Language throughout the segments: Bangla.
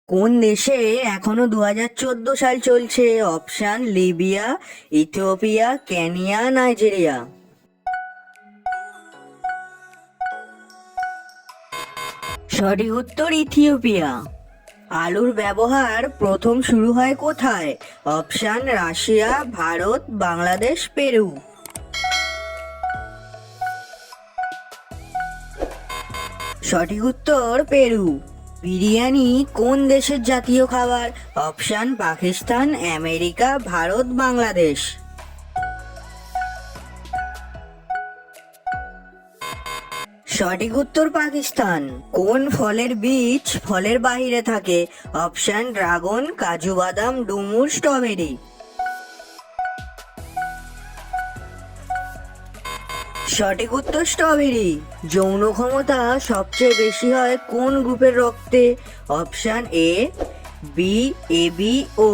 কোন দেশে এখনো 2014 সাল চলছে? Option: Libya, Ethiopia, Kenya, Nigeria. সঠিক উত্তর ইথিওপিয়া। আলুর ব্যবহার প্রথম শুরু হয় কোথায়? Option: Russia, Bharat, Bangladesh, Peru. সঠিক উত্তর পেরু। বিরিয়ানি কোন দেশের জাতীয় খাবার? Option: Pakistan, America, Bharat, Bangladesh. সঠিক উত্তর পাকিস্তান। কোন ফলের বীজ ফলের বাহিরে থাকে? অপশান: ড্রাগন, কাজু বাদাম, ডুমুর, স্ট্রবেরি। সঠিক উত্তর স্ট্রবেরি। যৌন ক্ষমতা সবচেয়ে বেশি হয় কোন গ্রুপের রক্তে? Option: A, B, A B, ও।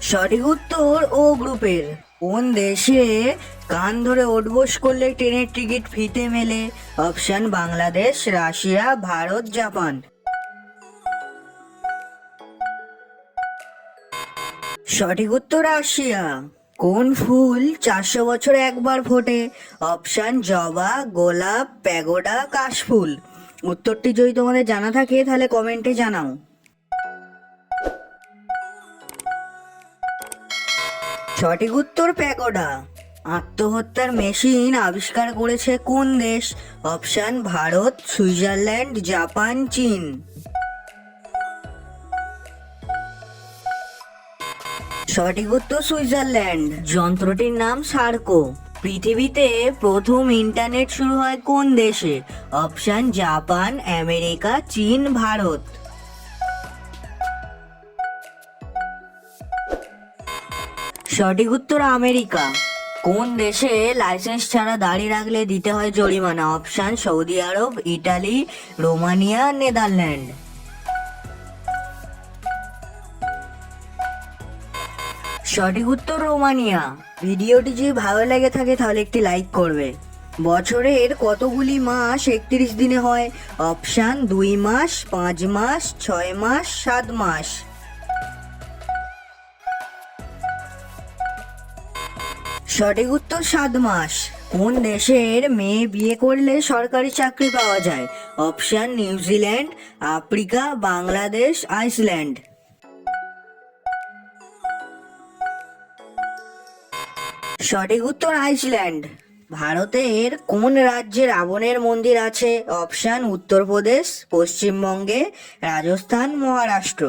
সঠিক উত্তর ও গ্রুপের। কোন দেশে কান ধরে ওঠবোস করলে ট্রেনের টিকিট ফ্রিতে মেলে? Option: Bangladesh, Russia, Bharat, Japan. সঠিক উত্তর রাশিয়া। কোন ফুল 400 বছরে একবার ফোটে? অপশান: জবা, গোলাপ, প্যাগোডা, কাশফুল। উত্তরটি যদি তোমাদের জানা থাকে তাহলে কমেন্টে জানাও। সঠিক উত্তর প্যাগোডা। আত্মহত্যার মেশিন আবিষ্কার করেছে কোন দেশ? অপশান: ভারত, সুইজারল্যান্ড, জাপান, চীন। সঠিক উত্তর সুইজারল্যান্ড। যন্ত্রটির নাম সার্কো। পৃথিবীতে প্রথম ইন্টারনেট শুরু হয় কোন দেশে? অপশান: জাপান, আমেরিকা, চীন, ভারত। সঠিক উত্তর আমেরিকা। কোন দেশে লাইসেন্স ছাড়া দাড়ি রাখলে দিতে হয় জরিমানা? অপশান: সৌদি আরব, ইটালি, রোমানিয়া, নেদারল্যান্ড। সঠিক উত্তর রোমানিয়া। ভিডিওটি যদি ভালো লেগে থাকে তাহলে একটি লাইক করবে। বছরের কতগুলি মাস 31 দিনে হয়? অপশান: 2 মাস, 5 মাস, 6 মাস, 7 মাস। সঠিক উত্তর 7 মাস। কোন দেশের মেয়ে বিয়ে করলে সরকারি চাকরি পাওয়া যায়? Option: New Zealand, Africa, Bangladesh, Iceland. সঠিক উত্তর আইসল্যান্ড। ভারতের কোন রাজ্যে রাবণের মন্দির আছে? অপশান: উত্তরপ্রদেশ, পশ্চিমবঙ্গে, রাজস্থান, মহারাষ্ট্র।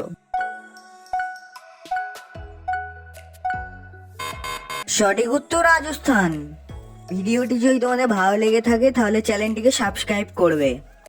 সঠিক উত্তর রাজস্থান। ভিডিওটি যদি তোমাদের ভালো লেগে থাকে তাহলে চ্যানেলটিকে সাবস্ক্রাইব করবে।